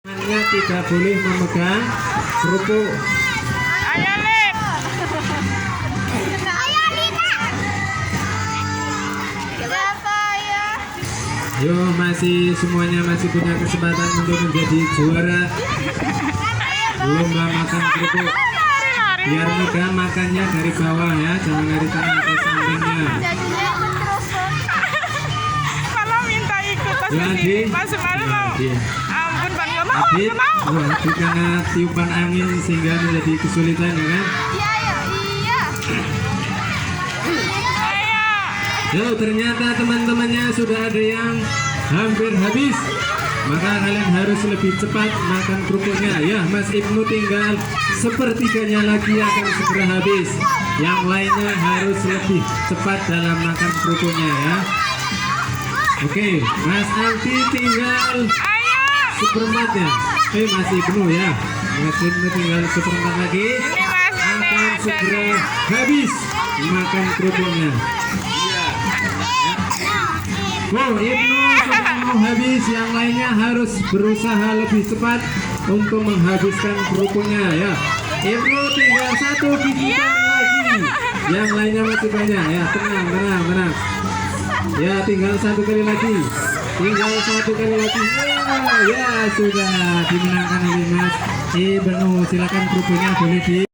Tidak boleh memegang kerupuk. Ayo Lip. Ayo Lina. Kenapa ya? Yo, semuanya masih punya kesempatan untuk menjadi juara lomba makan kerupuk. Biar mudah makannya dari bawah ya, jangan dari tengah atau sampingnya. Kalau minta ikut pas Ya, Adi. Mas malu mau. Iya. Ampun Bang, nggak mau, Adit, nggak mau. Adit karena tiupan angin sehingga menjadi kesulitan ya kan? Iya ya, iya. Ayo. Yo, ternyata teman-temannya sudah ada yang hampir habis. Maka kalian harus lebih cepat makan kerupuknya. Ya, Mas Ibnu tinggal sepertiganya lagi akan segera habis. Yang lainnya harus lebih cepat dalam makan kerupuknya ya. Oke, Mas Alfi tinggal Ayo. seperempatnya. Mas Ibnu ya. Mas Ibnu tinggal seperempat lagi. Ini Mas Akan segera habis makan kerupuknya. Wow, Ibnu sudah mau habis, yang lainnya harus berusaha lebih cepat untuk menghabiskan kerupuknya ya. Ibnu tinggal satu gigitan lagi, yang lainnya masih banyak ya. Tenang. Ya, tinggal satu kali lagi. Ya sudah dimenangkan oleh Mas Ibnu. Silakan kerupuknya boleh di